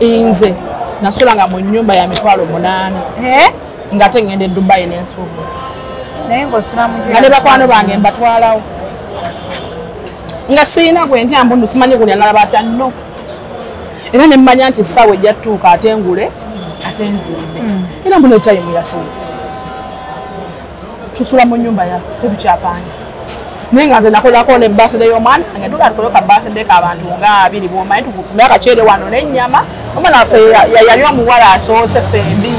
inze nasulanga mu nyumba ya mitwalo 8 nga tengende Dubai n'ensuubu naye ng'osula mu nga ne bakwano bange mbatwalawo nga siina gwe ntya mbundu simanyi gunya nalaba atya nno era ne mmanya nti ssaawa ejja tutuuka ate ngule ate nzimbe era mbuna etayimu yatuuka tusula mu nyumba yaffe tukyapangisa naye nga nze nakolako ne birthday y'omwana nga tukoloka birthday k'abantu nga 2 bwomanyi tukufume akaceere wano n'ennyama omwana waffe yali omuwala asoose fembi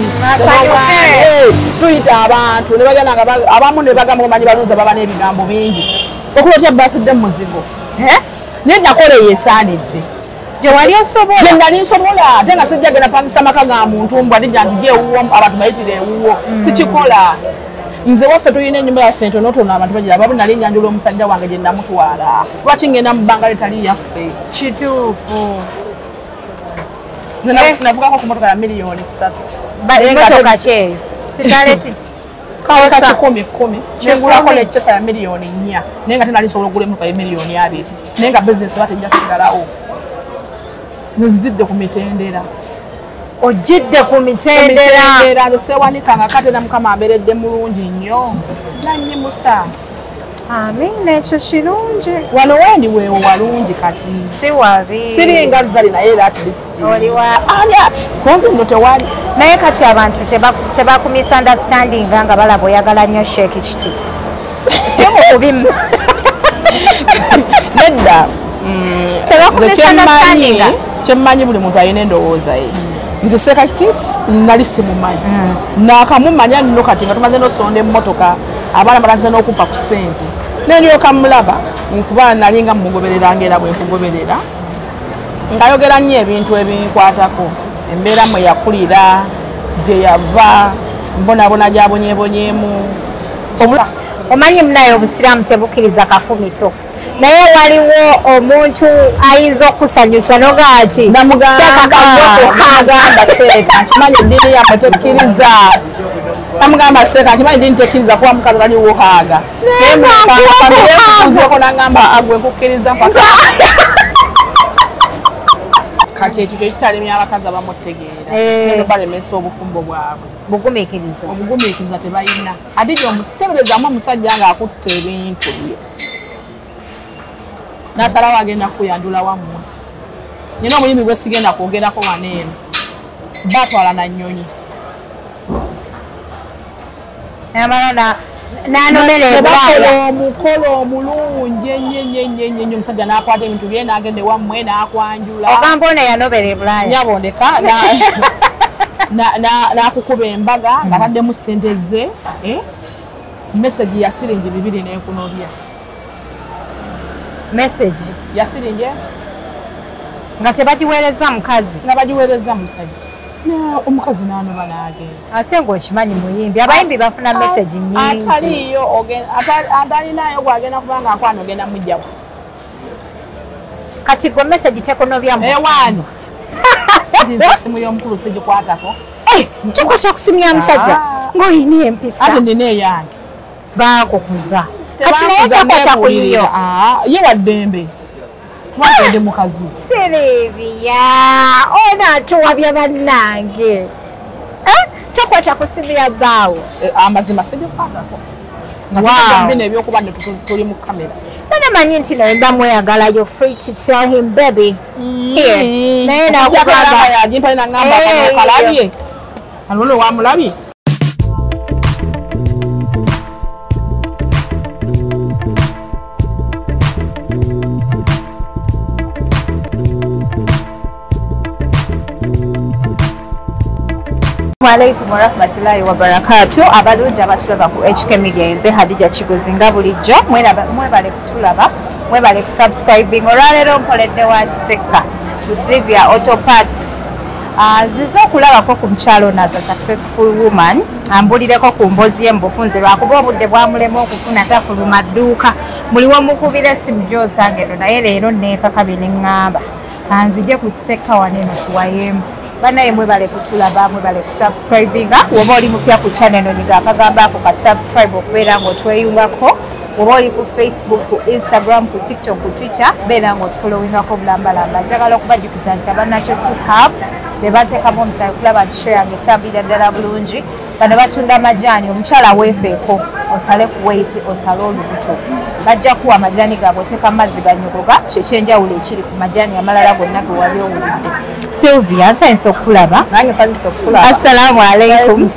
tuyita abantu ne bagenda nga abamu ne bagamba omanyi balunza baba n'ebigambo bingi okuba otya birthday muzigo naye nakola eyeesaanidde gyewali esobola gye nali nsobola ate nga sijja genda pangisa amaka ga muntu mbw ate gyanzija ewuwo abantu bayitira ewuwo sikikola nze waffe tulina ennyumba yaffe ntonotono abantu bagiraba babu nali nyanjula omusajja wange gye namutwala lwaki ngenda mu bbanga litali yaffe kituufu navugako ku motoka ya miliyoni 3 emotoka kyeyo sitaleti kaweka 10 kyengulako nekyesa ya miliyoni 4 naye nga tenali nsobola okugula emotoka ya miliyoni 2 naye nga bizinesi batejja sigalawo nzidde ku mitendera ojidde ku mitendera nze sewanikanga kate na mukama abeeredde mulungi nnyo nanyimusa amina ekyo kirungi wano wendi weewo walungi kati si wabi siringa zali naye era atleast oliwa kumpi nno tewali naye kati abantu tebaku misunderstanding nga balaba oyagala nnyo sheeki kiti si mukubimu nedda tebakumisunderstanding kyemmanyi buli muntu alina endowooza ye nze seeka kiti nali simumanyi nakamumanya nno kati nga tumaze nosonda emmotoka abaana balantiza n'okuppa ku ssente nendyoka mulaba nkuba nalinga mumugobereranga era bwe nkugoberera ngayogera nnyo ebintu ebinkwatako embeera mwe yakulira gye yava mbonabona gyabonyebonyemu omanyi munaye obusiraamu tebukkiriza kafumito naye waliwo omuntu ayinza okusanyusa nogati namugamba seeka nkimanyi eddiini yaffe tekkiriza namugamba seeka nkimanyi eddiini tekkiriza kuba mukazi ali wuhaaga ekuuzeko nagamba agwe nkukkiriza mpaka kati ekyo kyekitalemya abakazi abamutegeera singa balemesa obufumbo bwabwe obugumiikiriza tebalina adidi teberezamu omusajja ng'akutta ebintu bye nasalawo agenda kuyandula wammwe nyina omuyimbi gwe sigenda kwogerako waneeno batwala na nnyonyi bakola omukolo omulungi ennyo omusajja n'akwata ebintu bye n'agenda wammwe n'akwanjula ogamba ono yanobera e Bulaaya nyabondeka n'akukuba embaga ng'ataddemu ssente ze mesagi ya siringi 2 n'ekunobya message ya siringi nga tebagiweereza mukazi nga bagiweereza musajja omukazi n'anoba n'agenda ate ng'okimanyi muyimbi abayimbi bafuna message nyingi ataliyo atalinayo gwagenda kubanga akwana ogenda mujjawo kati gwe message tekunobyamu ewaani simu y'omukulu sigikwatako kiko kyakusimya musajja ng'oyina empisa ate ndina eyange baakukuza kati naye kyakwata kuliyo ye waddembe wagende mukazi Sylvia ono atuwabya bannange kyakwata kusimya bbaawo amazima sigikwatako nga bino ebyokuba ne tuli mu kamera namanyi nti naye mba mweyagalayo free to tell him baby here naye nakugamba yagimpale nagamba kalabye alolo wamulabye Assalamualaikum warahmatullahi wabarakatuh. Abalungi abatulaba ku HK Media nze Hadija Kigozi nga bulijjo mwebale kutulaba mwebale kusubscribing olwaleero mpoledde wa Seka ku Sylvia Auto Parts ziza okulabako ku mukyalo ono as a successful woman ambulireko ku mbozi ye mubufunze lwakuba obudde bwamulema okufuna tafuluma dduuka muliwo mukubira essimu gy'osange naye leero neekaka bye ne ŋŋamba kanzije ku Seka waneeno kuwayemu banaye mwebale kutulaba mwebale kusubscribinga woba oli mupya ku channel eno niga akagamba ako ka subscribe okubeera ng'otweyungako oba oli ku Facebook, ku Instagram, ku TikTok, ku Twitter, beera ng'otufollowingako bulambalamba. Njagala okubajjukiza nti Abanacho Tea Hub be bateekamu omusayi okulaba nti show yange etambulira ddala bulungi. Bano batunda amajaani, omukyala weefeeko osale ku weight, osale olubuto. Bajja kuwa amajaani gaabwe oteeka mazzi ganyogoga, kyekyenjawulo ekiri ku majaani amalala gonna ge wali owulidde. Sylvia, nsanyusa okukulaba. Nange nsanyusa okukulaba. Assalamu alaikum.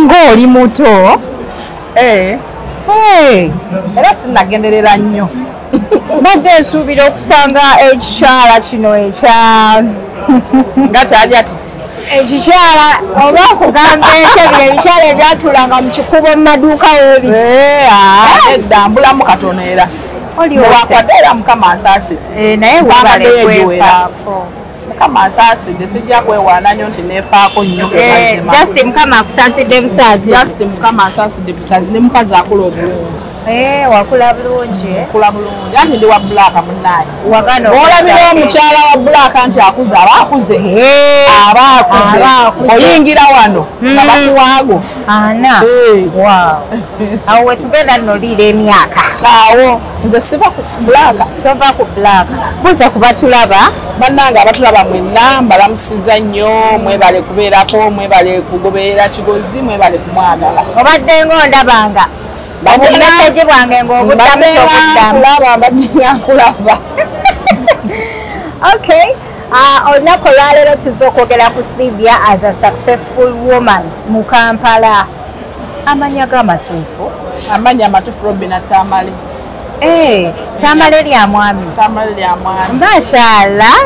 Ng'oli muto. Era sinnagenderera nnyo. Mbadde nsuubira okusanga ekikyala kino ekya nga kyali ati ekikyala oba okugamba entebire ebikyala ebyatulanga mu kikubo mu maduuka weebiti. Edda mbulamu katono era Oliwakwadde era Mukama asaasire. Naye webale kwefaako. Mukama asaasidde sijja kwewaana nnyo nti neefaako nnyo ge mazima. Just Mukama akusaasidde busazi. Just Mukama asaasidde busazi ne mukazi akula obulungi. Wakula bulungi. Akula bulungi. Anti ndi wa bbulaaka munnaye. Wagano olabira omukyala wa bbulaaka nti akuze aba akuze. Aba akuze. Oyingira wano nga bakuwaago. Ana. Awo wetugenda noliira emyaka. Awo nze siba ku bbulaaka. Tova ku bbulaaka. Buza kubatulaba. Bannange abatulaba mwenna mbalamusiza nnyo, mwebale kubeerako, mwebale kugoberera Kigozi, mwebale kumwagala. Obadde ng'ondabanga. Obumeseje bwange ng'obuddamu kyobuddamu. Kulaba. Okay. Olunaku olwaleero tuzze okwogera ku Sylvia as a successful woman mu Kampala. Amanya g'amatuufu? Amanya amatuufu Robina Tamale. Tamale lya mwami. Tamale lya mwami. Mashallah.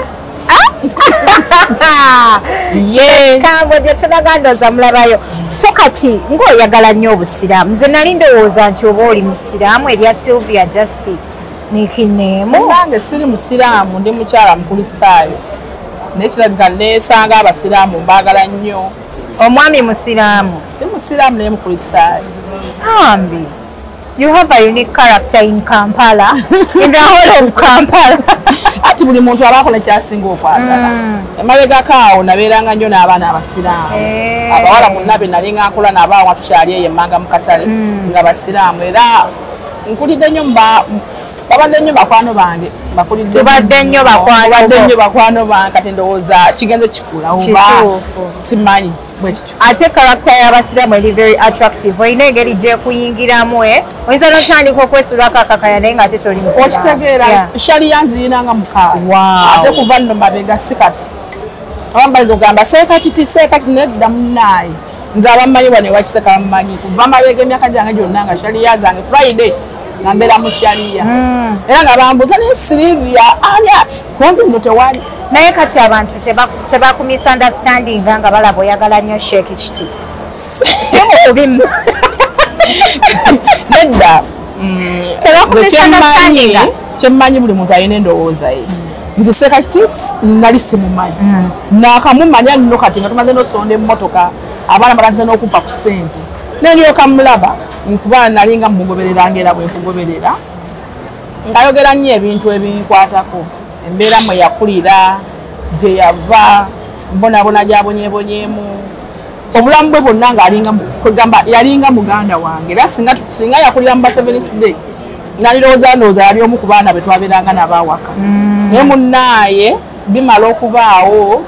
Kambo gye tunagandoza mulabayo. So kati ng'oyagala nnyo obusiraamu. Nze nali ndowooza nti oba oli musiraamu erya Sylvia just nikineemu. Nange siri musiraamu, ndi mukyala mukristaayo. Naye kirabika neesanga abasiraamu mbaagala nnyo. Omwami musiraamu? Si musiraamu naye mukristaayo. Ambi. You have a unique character in Kampala, in the whole of Kampala. Ati buli muntu abakola kyasinga okwagala. Emabegako awo nabeeranga nnyo n'abaana abasiraamu. Abawala bonna be nali nga nkola nabo awo tukyali eyo emmanga mu katale nga basiraamu. Era nkulidde nnyo babadde nnyo bakwano bange. Tubadde nnyo bakwano bange kati ndowooza kigenzo kikula oba simanyi. Ate character y'abasiraamu eri very attractive. Olina engeri gyekuyingiramu oyinza n'otandika okwesulako akakaya naye nga ate toli musiraamu. Okitegeera shaliya nzirinanga mukaaga. Ate kuva nno mabega si kati. Abambaza ogamba seekakiti nedda munnaye. Nze abammanyi wano ewakiseka bammanyi. Kuva mabega emyaka gyange gyonna nga shaliya zange Friday nga mbeera mu shaliya. Era nga bambuuza naye Sylvia anya kumpi nno tewali. Naye kati abantu tebakumisunderstanding nga balaba oyagala nnyo Sheikh Kiti. Si mukubimu. Nedda. Tebakumisunderstanding. Kyemmanyi buli muntu alina endowooza ye. Nze Sheikh Kiti nali simumanyi. Naakamumanya nno kati nga tumaze n'osonda emmotoka abaana balanze n'okumpa ku ssente. Nendyoka mulaba nkuba nali nga mmugobereranga era bwe nkugoberera. Ngayogera nnyo ebintu ebinkwatako. Embeera mwe yakulira, gye yava, mbonabona gyabonyeebonyeemu. Obulamu bwe bwonna ng'agamba yalinga muganda wange. Era singa yakulira mu Seventh Day, nalirowooza ndowooza yali omu ku baana be twabeeranga nabo awaka. Naye munnaaye bimala okubaawo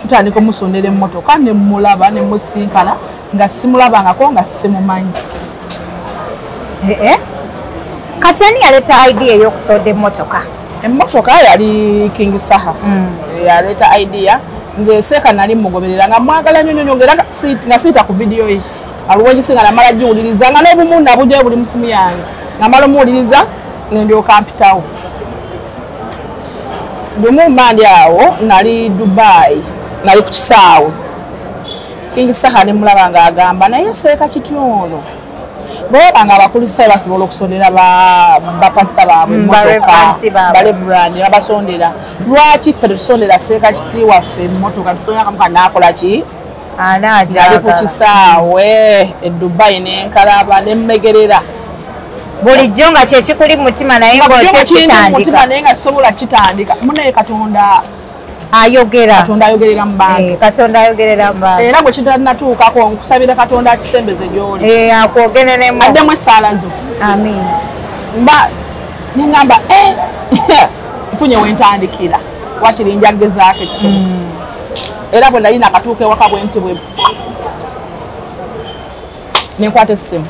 tutandika omusondera emmotoka ne mulaba ne musinkana nga simulabangako nga simumanyi. Kati ani yaleeta idea ey'okusonda emmotoka? Emmotoka yali King Saha. Yaleeta idea. Nze Seeka nali mugoberera nga mwagala nnyo ngera nga siita ku video ye. Aliwo egisinga namala giwuliriza nga n'obumu nabujjayo buli mu simu yange. Nga mala omuwuliriza ne ndyoka mpitawo. Bwe mmandi awo nali Dubai, nali ku kisaawe. King Saha ne mulaba ng'agamba naye Seeka kityono. Bwebanga abakulisaayo basobola okusondera bapasita baabwe emmotoka balevrandi babasondera. Lwaki ffe tetusondera Seeka Kiti waffe emmotoka tutonyakamuka n'akola ki? Nali ku kisaawe e Dubai n'enkalaba n'emmegerera. Bulijjo nga kyekikuli mu mutima naye ng'otyo kitandika. Naye nga sobola kitandika. Munaye Katonda ayogera. Katonda ayogerera mu bantu. Katonda ayogerera mu bantu. Era bwe kitanatuukako nkusabira Katonda akisembeze gy'oli. Akwogereremu. Addemu essaala zo. Amin. mba nengamba mfunye wentandikira wakiri njagezaako ekisomo era bwe nali nakatuuka ewaka bwenti bwe nenkwata essimu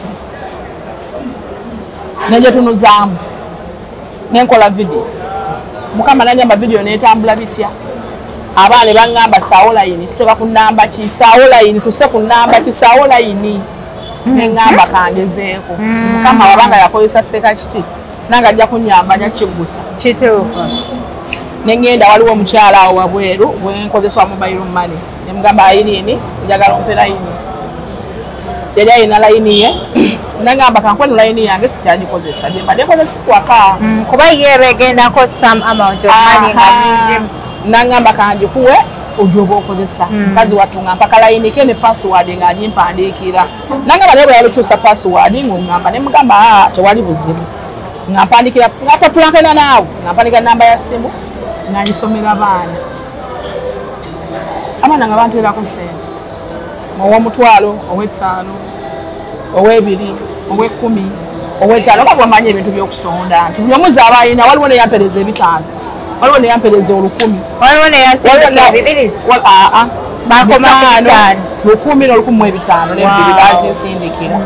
nenjetunuzaamu nenkola vidiyo mukama nanyamba vidiyo netambula bitya abaana ne baŋŋamba saawo layini tuteeka ku nnamba ki saawo layini tuse ku nnamba ki saawo layini neŋŋamba kangezeeko mukama wabanga yakozesa Ssekakiti nange ajja kunnyamba nyakiggusa kituufu neŋŋenda waliwo omukyala awo wabweru bwenkozeswa mobile money nemugamba ayiniini njagala ompe layini yali ayina layini ye nangamba kankwenu layini yange sikyagikozesa gye mbadde nkozesibwaka kuba ye begendako some amount of money nga nyingi nangamba kangikuwe ojoba okozesa mukazi watunga mpaka layini ke ne password nga agimpandiikira nangamba naye bwe yalukyusa password ng'oŋŋamba ne mugamba tewali buzibu nga mpandikira nga tatulankana naawe nga mpandikira namba ya simu nga ngisomera abaana nga banteerako sente ow'omutwalo ow'ettaano ow'ebiri ow'ekkumi ow'ettaano nga bwamanya ebintu by'okusonda nti buli omuzi aba ayina waliwo neyampereza ebitaano waliwo neyampereza 1,000 waliwo neyasindika bibiri bakoma ku 1,000 n'1,500 n'ebibiri bazinsindikira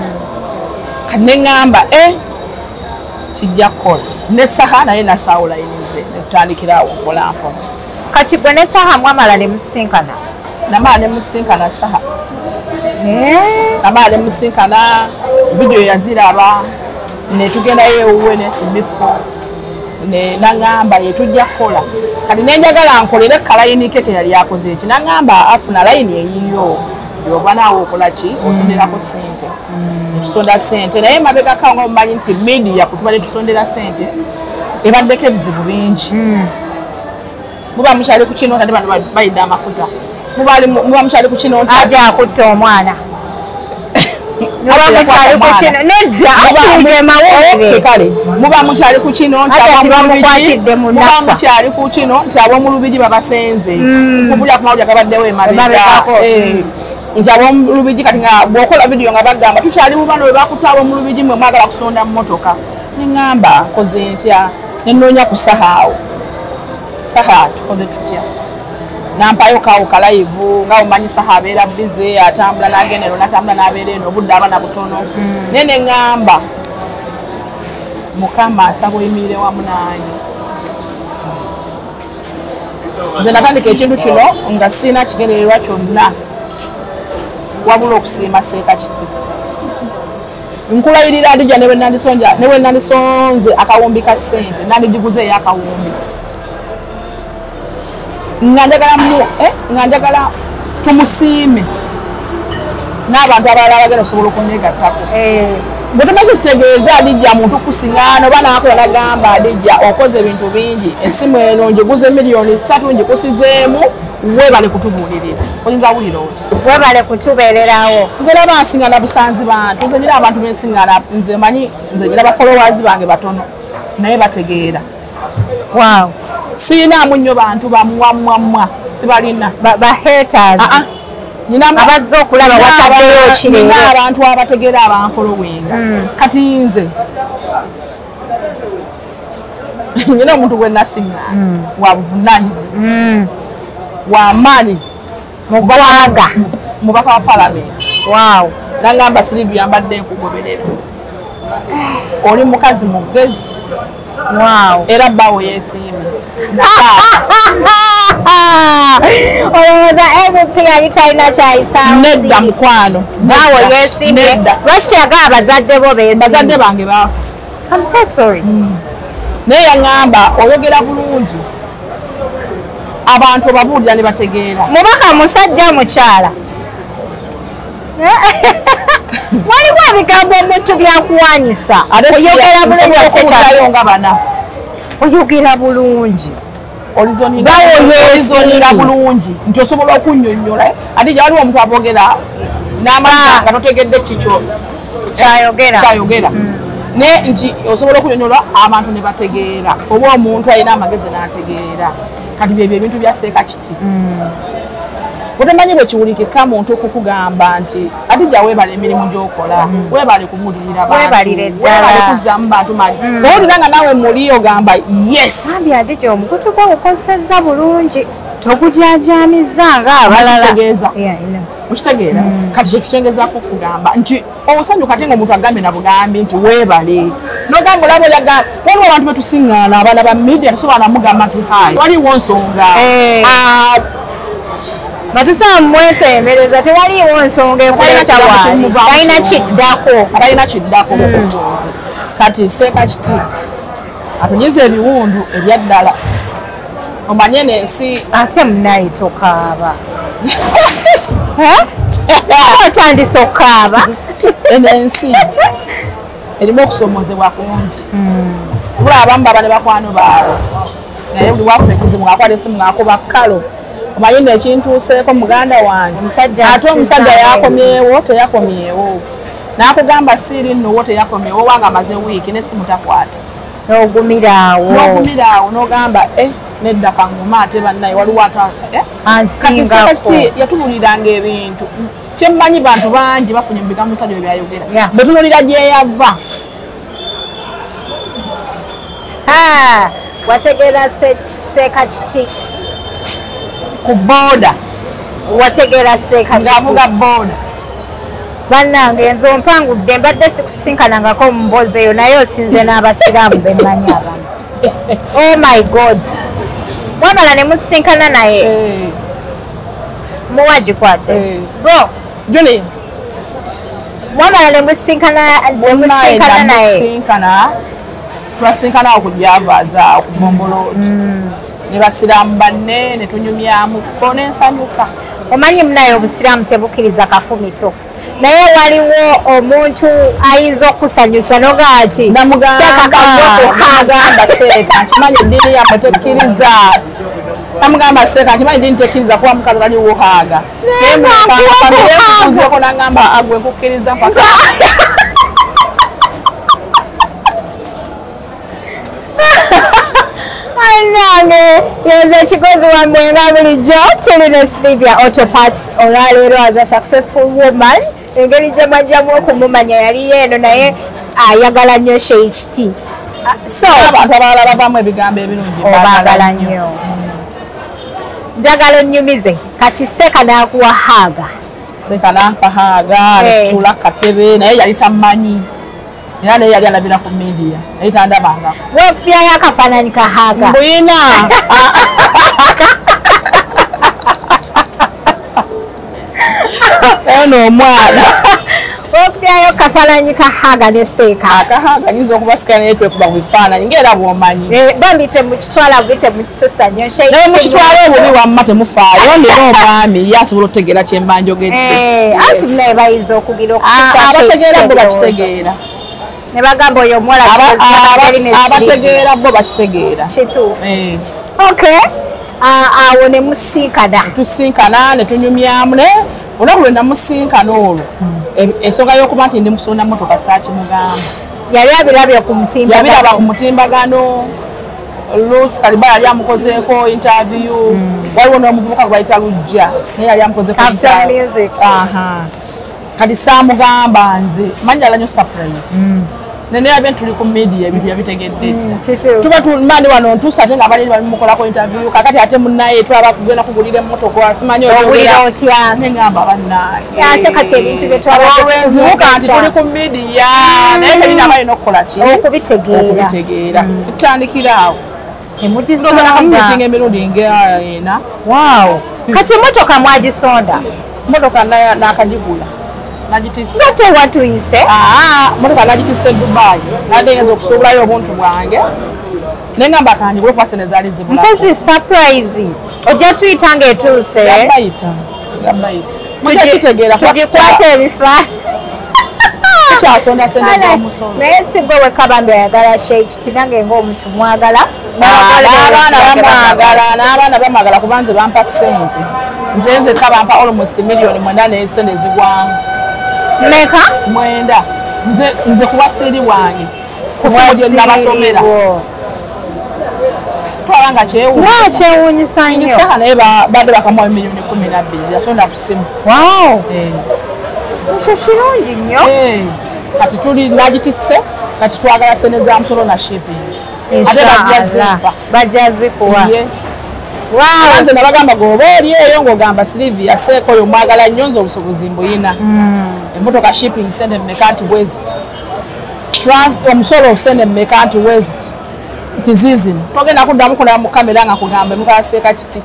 kati neŋŋamba kijja kukola n'essaha naye nasaawo layinize netutandikira awo mpolampola kati gwe n'essaha mwamala ne musinkana namala ne musinkana saha namala ne musinkana vidiyo yaziraba netugendayo ewuwe nesimifo naŋŋamba yetujja kukola kati nenjagala nkolere kalayinike ke yali akoze eki naŋŋamba afuna layini eyiyo yoba naawe okolaki osonderako sente netusonda sente naye mabegaka nga omumanyi nti media kutuba netusondera sente ebaddeko ebizibu bingi muba mukyali ku kino ate bano bayidde amafuta muba mukyali ku kino aja akutta omwana muba mukyali ku kino nedda atuuge mawulire kale muba mukyali ku kino tibamukwatidde mu nasa muba mukyali ku kino nti ab'omulubigi babasenze kubulya ku mawulire gabaddewo emabega nti ab'omulubigi kati nga bw'okola vidiyo nga bagamba tukyali mu bano bwe bakutta ab'omulubigi mwe mwagala kusonda mu mmotoka neŋŋamba nkoze ntya nenoonya ku sahaawo saha tukoze tutya nampayo kawo kalayivu nga omanyi saha abeera bize atambula n'agenda eno natambula n'abeera eno obudde abana butono naye neŋŋamba mukama asaba oyimire wamu nange nze natandika ekintu kino nga sirina kigendererwa kyonna wabula okusiima Ssekakiti nkulayirira Adija ne bwe nandisonze akawumbi ka ssente nandigiguze ey'akawumbi nga njagala tumusiime n'abantu abalala bagenda okusobola okunnegattako bwe tumaze kitegeeza Adija muntu kusiŋŋaana oba naakola nagamba Adija okoze ebintu bingi essimu eno ngiguze $3,000,000 ngikusizeemu weebale kutubuulirira oyinza wulira oti webale kutubeererawo nze laba nsiŋŋaana busanzi bantu nze nyira abantu bensiŋŋaana nze manyi nze nyira bafollowers bange batono naye bategeera wow siinaamu nnyo bantu bamwamwamwa sibalina bahaters abazze okulaba wataddeyo kireero abantu abategeera abanfolowinga kati nze nyina omuntu gwe nasiŋŋaana wa buvunaanyizibwa wamaanyi mugwaga mubaka wa palamenti wow nangamba Sylvia mbadde nkugoberera oli mukazi mugezi wow era bbawo yeesiimye olowooza MP yali talina kyayisamu nedda mukwano baawo yeesiimye lwaki yagala abazadde bo beesiimye bazadde bange baafa I'm so sorry naye yaŋŋamba oyogera bulungi abantu babuulira ne bategeera mubaka musajja mukyala waliwo ebigambo omuntu byakuwanyisa oyogera bulungi nga bana oyogera bulungi olizonira bulungi nti osobola okunnyonnyola Adija waliwo omuntu abogera n'amazima nga totegedde kikyo kyayogera naye nti osobola okunnyonnyola abantu ne bategeera oba omuntu alina amagezi n'ategeera kati byebyo ebintu bya Ssekakiti otemanyi bwe kiwulikika muntu okukugamba nti ati jja weebala emirimu gy'okola weebale kumulirira weebalire ddala kuzzamu bantu mali owulira nga naawe muli ogamba yes ambi ate gye omukutu gwe gukozesezza bulungi togujajamiza nga abalala okitegeera kati kyekikyengezaako okugamba nti osanyuka ate nga omuntu agambye na bugambi nti weebale nogamba olaba oyagamba waliwo abantu betusiŋŋaana abaana ba media tusobola namugamba nti hayi waliwo nsonga nga tusaba mwesembereza tewaliiwo nsonga ekuleeta waali talina kiddako bukufunze kati seeka kiti atunyiza ebiwundu ebyaddala omanye n'ensi ate munaye tokaaba otandise okukaaba ensi erimu okusomozebwa kungi obula abamu baba ne bakwano baabwe naye buli wafuna ekizibu ngaakwata esimu ngaakuba kalo omanyi nekintuuseeko muganda wange ate omusajja yakomyewo teyakomyewo n'akugamba siiri nnowo teyakomyewo wanga amaze wiiki n'essimu takwata n'ogumiraawo n'ogamba nedda kanguma ate bannaye waliwo ansingako yatubuliranga ebintu kyemmanyi bantu bangi bafunye mu bigambo musajja bwe byayogera betunulira gyeyava wategeera seeka kiti ku booda wategeera seeka kiti ng'avuga booda bannange nze ompangudde mbadde sikusinkanangako mu mboozi eyo naye osinze n'abasiraamu bemmanyi abamu oh my god wamala ne musinkana naye muwagikwate bro juli wamala ne musinkana naye twasinkana okujavaaza okugombolooti ne basiraamu banne ne tunyumyamuko n'ensanyuka omanyi munaye obusiraamu tebukkiriza kafumito naye waliwo omuntu ayinza okusanyusa nogaa ti namugamba seeka nkimanyi eddiini yamwe tekkiriza namugamba seeka nkimanyi eddiini tekkiriza kuba mukazi ali wuhaaga nayeekuuzeko nagamba agwe nkukkiriza paka nange yenza ekikozi wammwe nga bulijjo tuli ne Sylvia Autoparts olwaleero as a successful woman engeri gye mwajjamu okumumanya yali yeeno naye ayagala nnyo HT so abantu abalala bavamu ebigambo ebirungi obaagala nnyo njagala onnyumize kati seeka n'akuwa haaga seeka nampa haaga netula katebe naye yali tamanyi era naye yali alabira ku media naye tandabanga wepyayo akafaananyi ka haaga mbuyina ono omwana wepyayo kafaananyi ka haaga ne seeka akahaga nyinza okubasikala naye twekuba mu bifaananyi ngaera bw'omanyi bambi temukitwala bwe temukisusa nnyo naye mukitwala obubi wamma temufaayo nina omwami ye asobola okutegeera kyemba njogedde anti naye bayinza okugira abategeera bo bakitegeera ne bagamba oyo omuwala abategeera bo bakitegeera kituufu okay awo ne musinkana tusinkana ne tunyumyamu ne olunaku lwe namusinkana olwo ensonga y'okuba nti ndi musonda motoka saakimugamba yali abirabye ku mutimbagano yabiraba ku mutimbagano Lucy Kaliba yali amukozeeko interview waliwo n'omuvubuka gwe bayita Lujja naye yali amukozeeko kati saamugamba nze manyi nnyo surprise nenera tuli ku media ebintu yabitegedde tuba tumandi wano ntuusa ate nga baliri balimukolako interview kakati ate munnaye twaba kugenda kugulira emmotoka simanyi otya negamba bannaye ate kati ebintu byetwabaolwenzibuka nti tuli ku media naye kalina balina okukola ki okubitegeera tutandikira awo emugisonamumitinga emirundi ng'ena kati emmotoka mwagisonda emmotoka nakagigula sate watuyise motoka nagitise Dubai nadenza okusuubulayo obuntu bwange nengamba kanjigule kuba sente zaali zibula mpozi surprise ojja tuyita ng'etuuse tugikwate ebifaananyi tukyasonda sente z'omusolo naye si gwe wekabambi ayagala Sheikh nange ng'omuntu mwagala n'abaana bamwagala kuba nze bampa sente nze nzekka bampa almost million 9 n'esente zigwangu meka mwenda nze kuba siri wange kusimu gye nabasomera nakitwala nga kyewuunyisa nnyo saka naye badde bakamuwa miliyoni 12 yasonda ku ssimu ekyo kirungi nnyo kati tuli nagitisse kati twagala sente za musolo na shipping ate bajja zikuwa nze nabagamba goba oli eyo ng'ogamba Sylvia Seeko oyo mwagala nnyo nze obusobozi mbuyina emmotoka shipping sente mmeka nti west omusolo sente mmeka nti west nti zizino togenda kuddamu kulaba mu kamera nga kugamba emukala Seeka kiti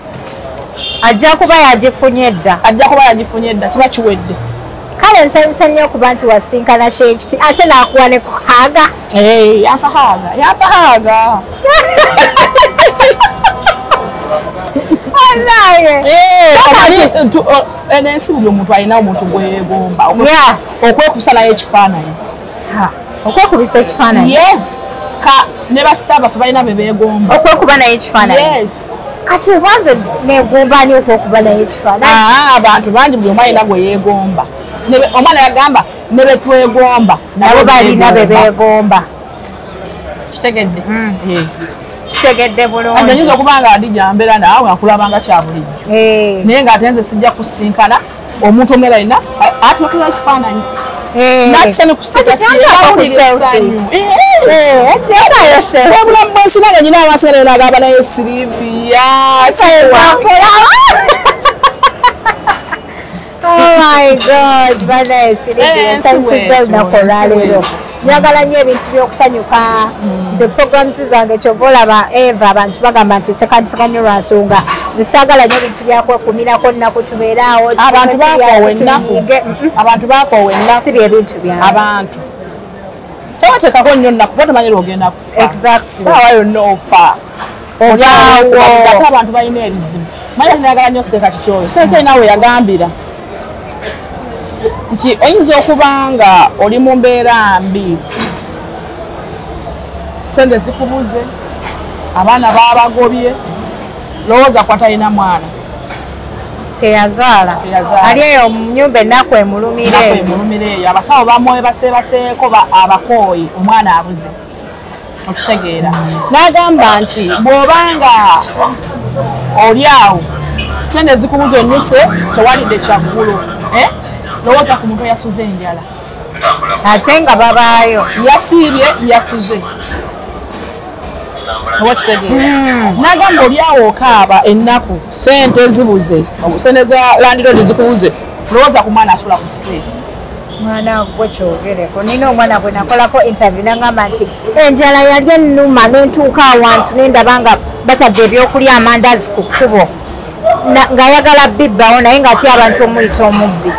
ajja kuba yagifunye edda kiba kiwedde kale nsanyusa nnyo okuba nti wasinkana kyekiti ate naakuwa ne kuhaaga yapahaaga enensi buli omuntu alina omuntu gweyegomba okwekusa naye ekifaananyi okwekubisa ekifaananyi yes ne basita baffe balina bebegomba okwekuba naye ekifaananyi kati wanze negomba ani okwekuba naye ekifaananyi abantu bangi buli omu alina gwe yeegomba omwana yagamba ne betwegomba nabo balina bebegomba kitegedde kitegedde bulungi anyinza okuba nga Adija mbeera naawe akulabanga kya bulijjo naye ng'ate nze sijja kusinkana omuntu omwe alina atwekera ekifaananyi nakisa ne ku obulamu bwensi nange nyina amasenero nagamba naye Sylvia Oh my God, banaye Sylvia nsanyusiza olunaku olwaleero njagala nnyo ebintu by'okusanyuka nze programs zange kyova olaba Eva abantu bagamba nti nsekanisekanye lwansonga nze saagala nnyo ebintu byakwekumirako nnaku tubeeraawo abantu bakoowa ennaku si byebintu byange abantu tewateekako nnyo nnaku kuba tomanyire ogenda kufa saawa yonna ofa ate abantu balina ebizibu manya tinayagala nnyo Seeka kiti oyo Seeka naawe yagambira nti oyinza okuba nga oli mu mbeera mbi sente zikubuze abaana babagobye lowooza kwa talina mwana teyazaala ali eyo mu nnyumba ennaku emulumire eyo abasawo bamwoyo baseebaseeko abakooyi omwana abuze okitegeera n'agamba nti bw'obanga oli awo sente zikubuze onyuse tewalidde kyaggulu lowooza ku muntu eyasuze enjala ate nga babaayo yasiibye yasuze owakitegeera nagamba oli awo okaaba ennaku sente zibuze sente za landiroodi zikubuze lowooza ku mwana asula ku street mwana gwe kyogereko nina omwana gwe nakolako interview nagamba nti enjala yali ennuma nentuuka awantu nendaba nga batadde ebyokulya amandazi ku kkubo ng'ayagala bibbawo naye ng'atya abantu omuyita omubbi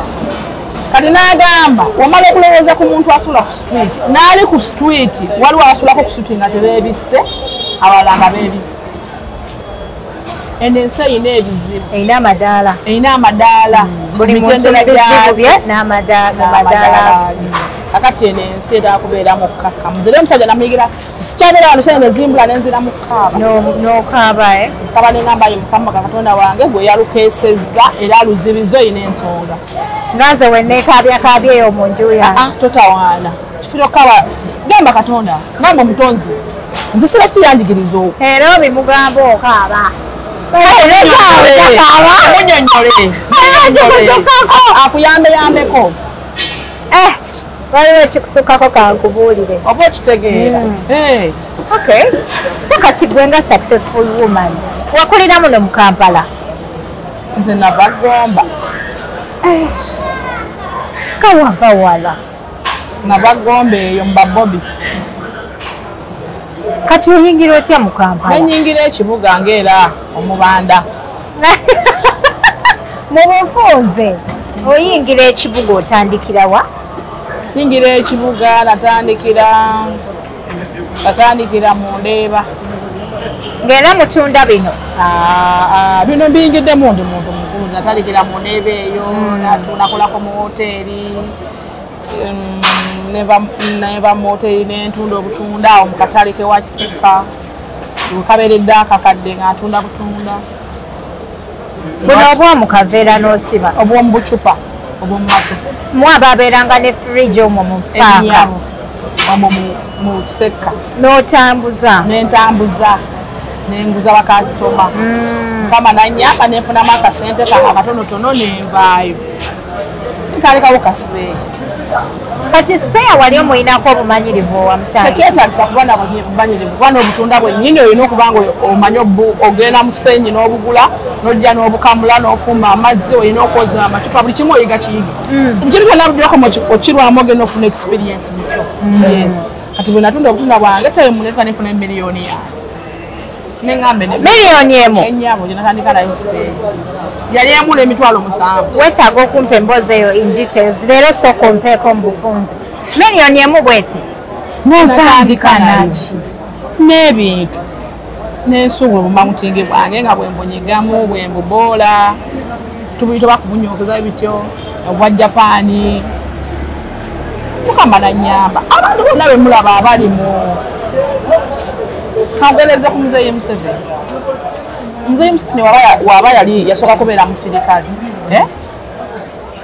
kati n'agamba wamala okulowooza ku muntu asula ku street n'ali ku street waliwo abasulako ku street nga tebeebisse abalala nga beebisse eno ensi erina ebizibu erina amadaala buli muntu n'ebizibu bye n'amadaala kakati eno ensi etera kubeeramu okukakkamu nze omusajja namuyigira sikyabeera wano kyane nezimbula nenzira mu kukaaba n'okaaba nsaba nengamba ye Mukama Katonda wange gwe yalukeesezza era aluzibizo erina ensonga nga nze wenneekabyakaabya eyo mu nju yange totawaana kifira okukaaba gamba Katonda ngambe omutonzi nze siba kiyanjigiriza okwo era obimugamba okaaba munyonyole akuyambeyambeko waliwo ekikusukako kankubuulire oba okitegeera so kati gwe nga successful woman wakulira muno mu Kampala nze nava Gomba kawava wala nava Gomba eyo mubabobi kati oyingira otya mu Kampala nenyingira ekibuga ngaera omubanda mu bufunze oyingira ekibuga otandikira wa yingira ekibuga natandikira mu Ndeeba ng'era mutunda bino bino mbiyingiddemu ndi muntu mukulu natandikira mu Ndeeba eyo nakolako mu woteeri neva mu woteeri nentunda obutunda awo mu katale kewa Kiseka kabeeredde akakadde nga ntunda butunda buno obwomu kaveera n'osiba obw'omu bucupa obw'omumatu mwaba abeeranga ne fridge omwo mu paaka omwo mu Kiseka n'otambuza nentambuza nenguza bakasitoma kama nanyamba nenfunamu akasente akatonotono nenvaayo ntalekawo kasipeeya kati sipeeya wali omuyinako obumanyirivu wamukyala tekyetagisa kuba nabumanyirivu kuba n'obutunda bwennyini olina okuba nga omanyi ogenda mu kisenyi n'obugula n'ojja n'obukamula n'ofumba amazzi olina okwoza amacupa buli kimu oyiga kiyiga ekintu kyonna buddako okirwamu ogenda ofuna experience mukyo yes kati bwe natunda obutunda bwange temuneka nefuna emiliyoni yange neŋŋambe miliyoni emu ennyabo gye natandika nayo sipeeya yali emu n'emitwalo 7 weetaaga okumpa emboozi eyo in details leero sooka ompeeko mu bufunze miliyoni emu bweti n'otandika naki n'ebintu n'ensuubula obumamutinge bwange nga bwe mbunyigamu bwe mbuboola tubuyita bakubunyokeza bityo obwa Japaani mukama nanyamba abantu bonna be mulaba abalimu kagereze ku muzeeyi Museveni muzeeyi Museveni waba yali yasooka kubeera musirikale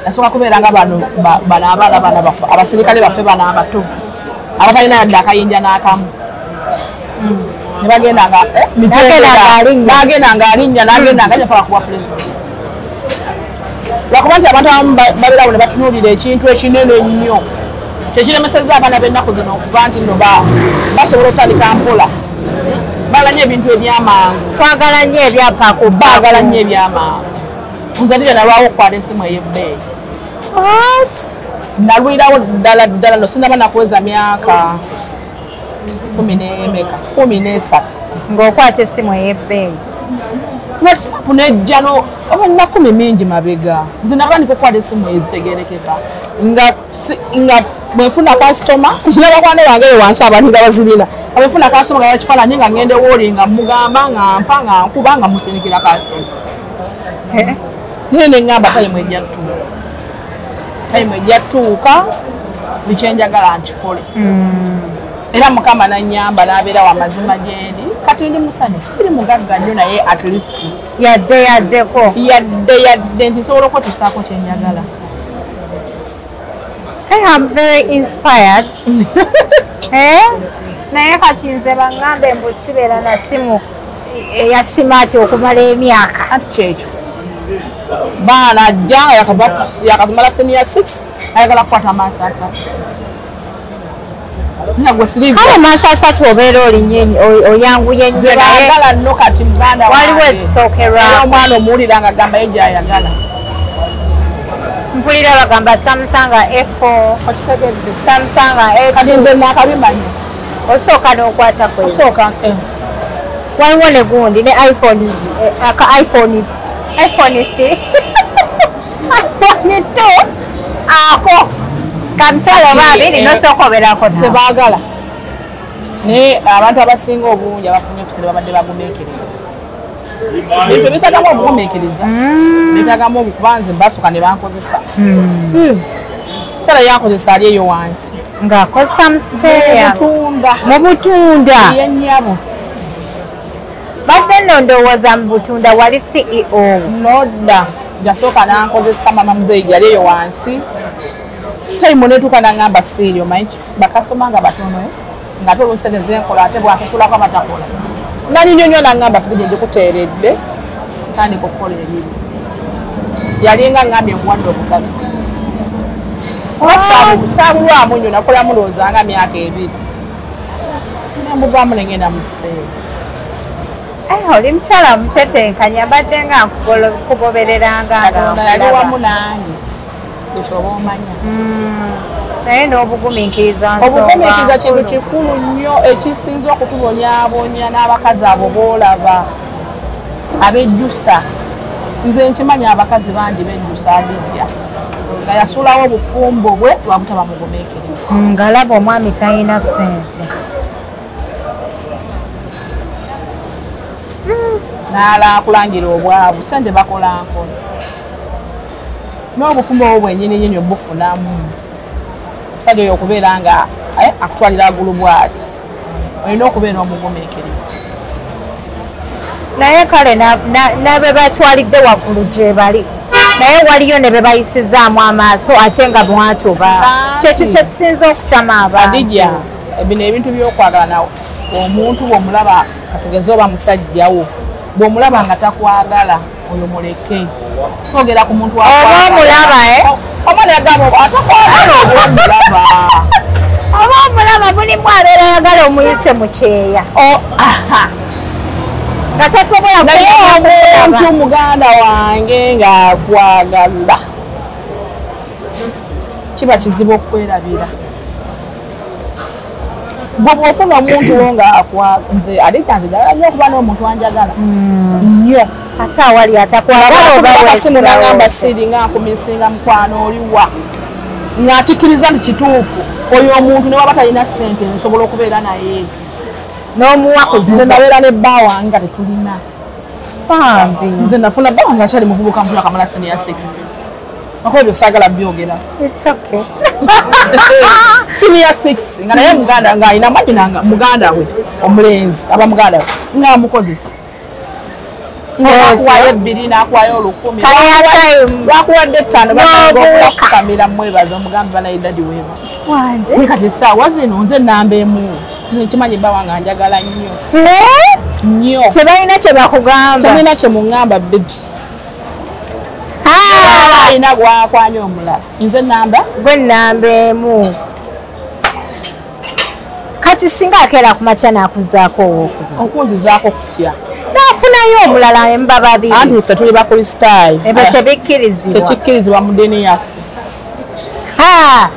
yasooka kubeera nga bano abaala bana abasirikale baffe bano abato abatalina yadde akayinja n'akamu ne bagenda nga n'agenda nga alinnya n'agenda nga nyapala kuwa pulezidenti lwakuba nti abantu abamu babeerawo ne batunuulira ekintu ekinene ennyo kyekiremesezza abaana b'ennaku zino okuba nti nno basobola otandika mpola bagala nnyo ebintu ebyamangu twagala nnyo ebyapa ku baagala nnyo ebyamangu nzalire nalwawo okukwata essimu ey'ebbeeyi nalwirawo ddala no sinaba nakuweza myaka 13 ng'okwata essimu ey'ebbeeyi whatsapp nejja oba 10 mingi mabega nze nabandika okukwata essimu ezitegerekeka nga bwenfuna kasitoma nabakwane bange wansi abantu nga bazirina abefuna kasitoma nga yakifaananyi nga ngende wooli nga mugamba nga mpa nga nkuba nga musinikira kasitoma naye neŋŋamba tayimu ejja tuuka buli kyenjagala nkikole era mukama nanyamba n'abeera wa mazima gyendi kati ndi musanyufu siri mugagga nnyo naye at least yaddeko yadde nti nsobola okwetusaako kyenjagala I am very inspired. Naye kati nze baŋŋambe mbu sibeera na simu eya simaati okumala emyaka anti kyekyo baana ajja yakazimala senior 6 ayagala kukwata amaaso 3 kale maaso 3 obeera oyanguye nnyo baagala nno kati muganda waliwo ezisookerwako omwana omuwulira nga agamba ye gyayagala mpulira bagamba Samsung F4 okitegedde Samsung kati nze nakabimanya osooka n'okwata osooka waliwo ne gundi ne iPhone 3 iPhone 2 ako kamukyala oba abiri nosooka obeerako tebaagala naye abantu abasinga obungi abafunye okusere babadde bagumeekereza ebyo betagamu obugumeekeriza betagamu obukubanze basooka ne bankozesa kyala yankozesa ali eyo wansi ng'akozesa musipeeya mu butunda yennyabo badde nno ndowooza mu butunda wali CEO nodda jasooka nankozesa mama muzeeyi gyali eyo wansi tayimu netuuka naŋŋamba siirio manyi bakasoma nga batono nga toluseneze enkola ate bwasasulako abatakola nanyinyo naŋŋamba fugije gikuteeredde tandika okukola ebibi yalinga ŋŋambye nkuwadde obugabi saabulwamu nnyo nakolamu lowooza nga myaka 2 nembugwamu nengenda mu sipeeya oli mukyala mutetenkanya badde nga nkugobereranga yali wamu nange ekyo oba omanya naye n'obugumiikiriza obugumiikiriza kintu kikulu nnyo ekisinza okutubonyaabonya n'abakazi abo boolaba abejjusa nze nkimanya abakazi bangi bejjusa adijja nga yasulawo obufumbo bwe lwabutaba mugumiikiriza ngalaba omwami talina ssente n'alakulangira obwavu sente bakola nkola n'obufumbo obwo bwennyini nyinyi obufunamu omusajja oyo okubeera nga akutwalira agulu bwati olina okubeera omugumiikiriza naye kale nabe batwalidde waggulu gye bali naye waliyo ne be bayisizaamu amaaso ate nga mwatuba kyekyo kye tusinza okutama abantu bino ebintu by'okwagala nawe omuntu bw'omulaba katugeze oba musajjawo bw'omulaba nga takwagala oyo muleke twogera ku muntu omulaba omwana yagamba atakwagala obwomulaba oba omulaba mulimu abeera ayagala omuyise mu kyeya nga tasobola omuntu muganda wange ng'akwagala kiba kizibu okwerabira gwe bw'ofuna omuntu wo nze alikanze njagala nnyo okuba n'omuntu wanjagala nnyo ate awali atakwagamba siri ngankumisinga mukwano oliwa ng'akikkiriza nti kituufu oyo omuntu ne waba talina ssente nsobola okubeera naye n'omuwa nze nabeera ne bba wange nga tetulina nze nafuna bba wange akyali muvubuka mpula kamala senior 6 ako ebyo saagala byogera senior 6 nga naye muganda ng'alina majinanga muganda we omulenzi aba muganda we ng'amukozesa nakuwayo 2 nakuwayo 10 lwakuwadde 5 baafukamira mwebaza omugambi banayidadi weeba kati essaawa zino nze namba emu nkimanyi bba wange anjagala nnyo tebalina kye bakugamba temulina kye muŋŋamba bebi alina gwakwanya omulala nze namba gwe namba emu kati singa akeera ku makya n'akuzaako owokubiri okunzizaako kutya n'afunayo omulala emba babiri anti ffe tuli bakristaayo ebyo tekikkirizibwa mu ddiini yaffe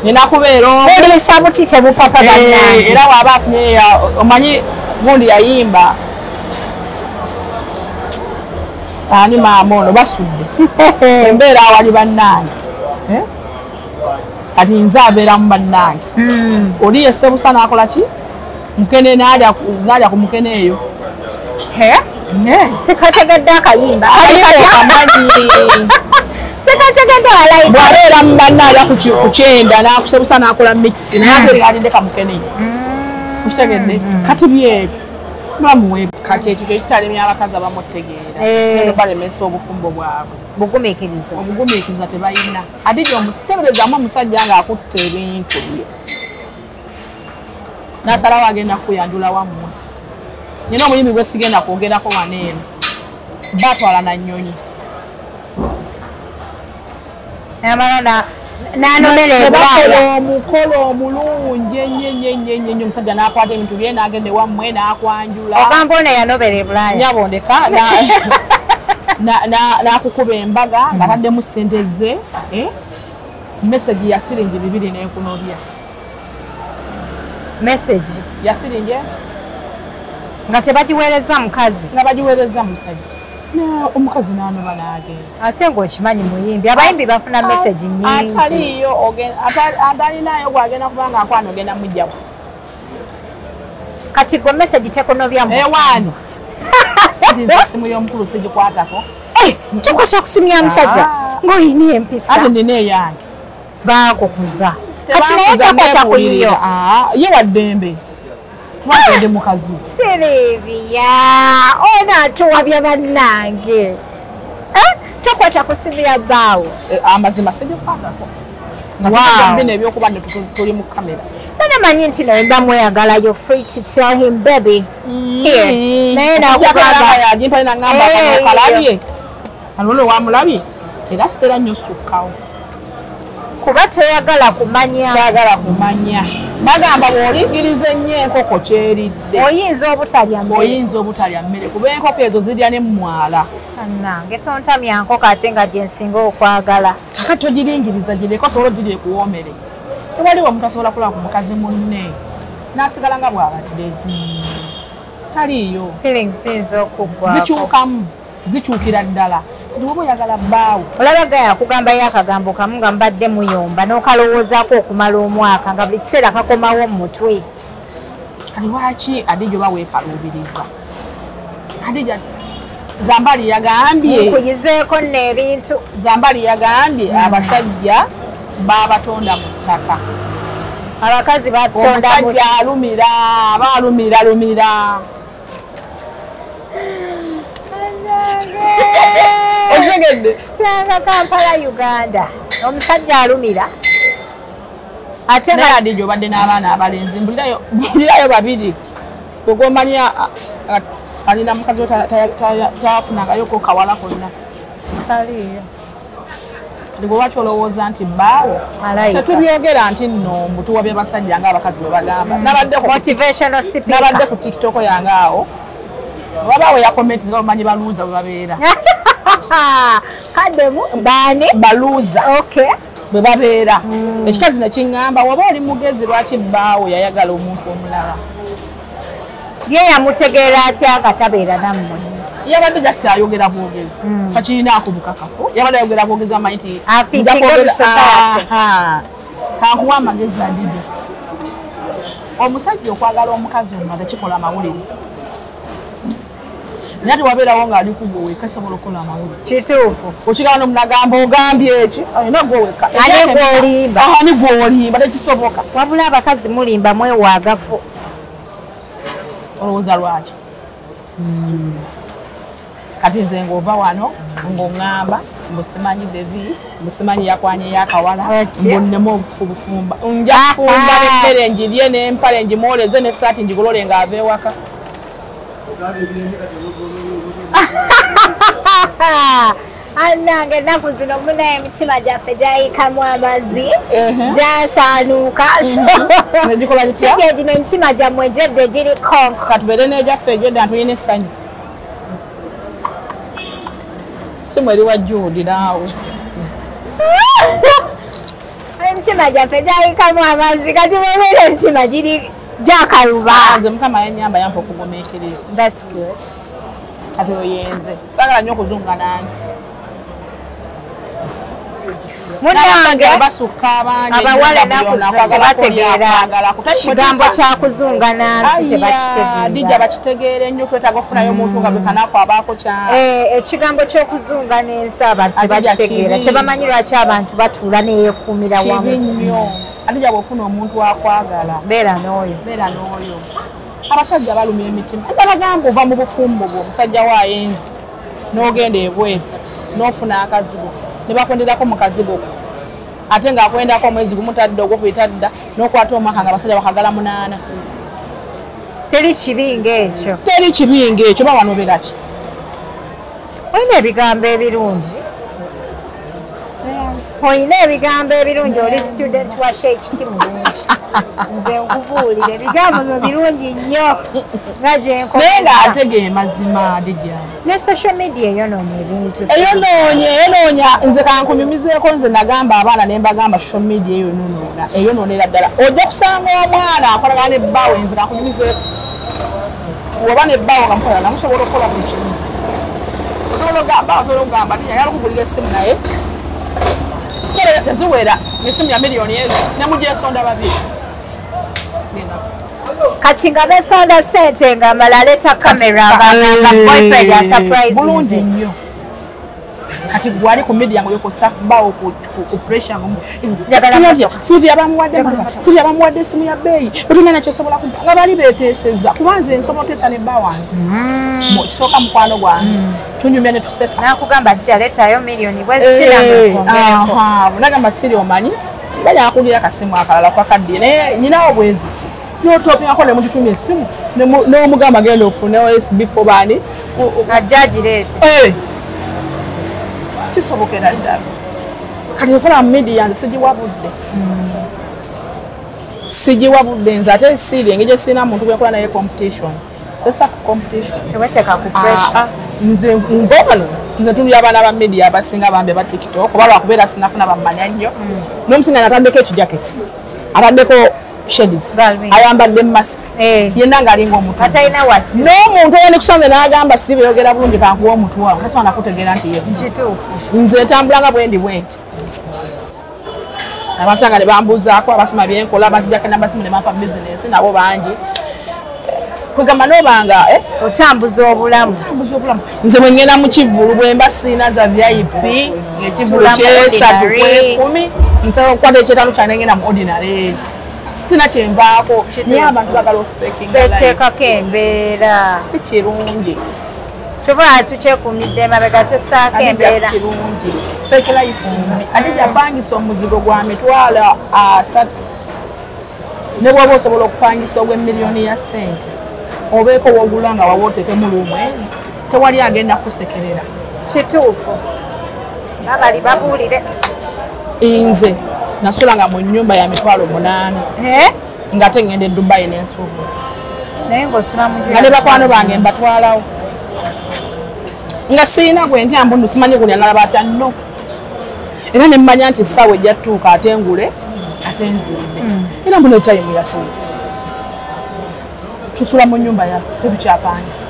nina kubeera buliisa buti tebupapa bannange era waaba afunye omanyi gundi yayimba ani maama ono basudde embeera awali bannange kati nze abeera mu bannange oli yesebusa n'akola ki mukene n'alya ku mukene eyo sikategedde akayimba bwabeera mu banna alya ku kyenda n'akusebusa n'akola mikisi naye ate alidde kamukene kukitegedde kati byebyo mulamuwe kati ekyo kitalemya abakazi abamutegeera balemesa obufumbo bwabwe obugumiikiriza tebalina adijja omusiteberezamu omusajja ng'akutte ebintu bye n'asalawo agenda kukuyanjula wammwe nyina omuyimbi gwe sigenda kwogerako waneeno batwala na nnyonyi bakola omukolo omulungi ennyo omusajja n'akwata ebintu bye n'agenda wammwe n'akwanjula ogamba ono yanobera ebulaaya nyabondeka n'akukuba embaga ng'ataddemu ssente ze mesagi ya siringi 2 n'ekunobya mesagi ya siringi nga tebagiweereza mukazi nga bagiweereza musajja omukazi n'anoba n'agenda ate ng'okimanyi muyimbi abayimbi bafuna mesagi nyingi ataliyo atalinayo gwagenda kubanga akwana ogenda mujjawo kati gwe mesagi tekunobyamu ewaani esimu y'omukulu sigikwatako tukwata kusimu ya musajja ng'oyina empisa ate nina eyange baakukuza kati naye takwata ku yiyo ye waddembe kubagende mukazi Sylvia ono atuwabya bannange tokwata ku simu ya bbaawo amazima sigikwatako nga bino ebyokuba ne tuli mu kamera nane manyi nti naye mba mweyagala yo free to tell him baby here naye nakugamba yagimpale nangamba kalabye alolo wamulabye era sitera nnyo sukkawo kuba toyagala kumanya saagala kumanya bagamba bw'olingiriza ennyo enkoko kyeridde oyinza obutalya mmere kuba enkoko ezo zirya ne mwala nange tontamya nkoko ate nga gye nsinga okwagala kakati togiringiriza gireko sobola ogiri ekuwoomere tewaliwo omuntu asobola kulaba ku mukazi munne n'asigala nga bw'abadde taliiyo ziyinza okuggwako zikyukamu zikyukira ddala oba oyagala bbaawo olabaga yakugambayo akagambo kamu nga mbadde muyomba n'okalowoozaako okumala omwaka nga buli kiseera kakomawo mu mutwe kati lwaki adija oba weekaluubiriza adija Zambali yagambye nkuyizeeko n'ebintu Zambali yagambye abasajja babatonda mu ttaka abakazi batonda mu omusajja alumira lumira Ozegedde sanga Kampala Uganda omusajja alumira ate nga adija obadde n'abaana abalenzi mbulirayo babiri gw'omanya alina mukazi we tafunangayoko kawala konna taliyo gwe lwaki olowooza nti bbaawo tetubyogera nti nno mbutuwabya basajja ng'abakazi bwe bagamba nabadde ku tiktok yange awo wabaawo yakomenti nga omanyi baluuza bwe babeera kaddemu baani baluuza bwe babeera ekikazi nekiŋŋamba waba oli mugezi lwaki bbaawo yayagala omuntu omulala ye yamutegeera atya nga tabeera nammwe yabadde just ayogera bwogezi kakirinaako bukakafu yabadde ayogera bwogezi amanyi ti kankuwa amagezi adidi omusajja okwagala omukazi omulala tekikola amawulire naye ati wabeerawo ng'ali kugwe weka kisobola okukola amawulire kituufu okigala nomunagamba ogambye eki olina gwe weka ani gwolimba tekisoboka wabula abakazi mulimba mwewaagafu olowooza lwaki kati nze ng'ova wano ng'oŋŋamba mbusimanyi devi mbusimanyi yakwanye yakawala mbonnemu obufu bufumba nja kufumba n'emmere ngirye n'empale ngimwoleze n'essaati ngigolole ng'ava ewaka annange ennaku zino munaye emitima gyaffe gyayikamu amazzi gyasaanuuka sigye gino emitima gyammwe egyedde giri konko katubeere n'egyaffe egyedde antulina essanyu simu eri wajjuudi naawe emitima gyaffe gyayikamu amazzi kati webeera emitima giri gyakaluba nze mukama yenyamba yampa okugumiikiriza kati oyenze saagala nnyo okuzunga nansi munange basukka abawala naku tebategeera kigambo kyakuzunga nansi tebakitegeera bakitegeere nnyo twetaaga okufunayo omuntu nga bwekanako abaako ekigambo ky'okuzunga n'ensi abantu tebakitegeera tebamanyi lwaki abantu batuula neyeekuumira wamu nnyo adija bw'ofuna omuntu akwagala beera n'oyo abasajja balumya emitima bagamba ova mu bufumbo bwo omusajja waayenze n'ogenda ebweru n'ofuna akazigo ne bakwenderako mu kazigo ate ng'akwendako omwezi gumu tadda ogwokubitadda n'okwata omwaka nga abasajja bakagala 8 teri kibi ng'ekyo bawanoobera ki olina ebigambo ebirungi oli student wa Sheikh Kiti mulungi nze nkubuulire ebigambo byo birungi nnyo nga naye ng'ate ge mazima dijja ne social media eyonoonye ebintu eyonoonya nze kankunyumizeeko nze nagamba abaana ne mbagamba social media eyonoonera ddala ojja kusanga omwana akolagana nebbaawe nze kankunyumizeeko oba nebbaawe nga mukolagana musobola okukola buli kimu osobola okugamba yagala okugulira essimu naye teziwera esimu ya miliyoni ezo nemugyesonda babiri kati nga besonda sente nga mala aleta kamera nga boyfriend asurprise bulungi nnyo kati gwali ku media ngo yokosa bawo ku pressure ngo Sylvia bamuwadde esimu ya beeyi butuna nakyo sobola kumpa nga bali beteeseza kubanze ensobola otesa ne bba wange kisooka mukwano gwange tunyumya ne tuseka nakugamba ajja letayo miliyoni bwezisirangakongereko nagamba siri omanyi bajja kugira akasimu akalala kwakaddiye naye nyinawo bwezi n'otopingako ne mututumya essimu n'omugamba genda ofune OSB baani ajja agireete kisobokera ddala kati nfuna mu media nze sigiwabudde nze ate siiri engeri gye sirina muntu gwenkola naye competition sesa ku competition tebateeka ku pressure nze mbogano nze tuli abaana ba media abasinga bambi aba TikTok oba lwakubeera sinafuna bammanya nnyo n'omusinga nataddeko ekijaketi ataddeko shades ayambadde mask yenna ng'alinga omuntu n'omuntu oyo nekusanze n'agamba si beeyogera bulungi kankuwa omutwa tasobola nakutegeera nti ye nze ntambulanga bwendi abasanga ne bambuuzaako abasima byenkola abazijjako nabasimu ne bampa bizinesi nabo bangi kwegamba n'obanga otambuza obulamu nze bwe ngenda mu kivulu bwe mba siina za VIP ng'ekivulu kyesatu kwekumi nsaba okukwata ekyetaano kyane ngenda mu ordinary sina kyenvaako naye abantu bagala beteekako embeera si kirungi tuba tukyekuumidde emabega tessaako embeera kirungi fake life mbi ate yapangisa omuzigo gwa mitwalo 3 ne bw'oba osobola okupangisa ogw'emiliyoni ya ssente obeeko wogula nga wawootekemu lumwezi tewali agenda kusekerera kituufu abali babuulire nze nasulanga mu nnyumba ya 8,000 nga ate ngende Dubai n'ensuubula naye ng'osula mu nga ne bakwano bange mbatwalawo nga sirina gwe ntya mbundu simanyi guli analaba atya nno era ne mmanya nti essaawa ejja tutuuka ate ngule ate nzimbe era mbuna etayimu yatuuka tusula mu nnyumba yaffe tetukyapangisa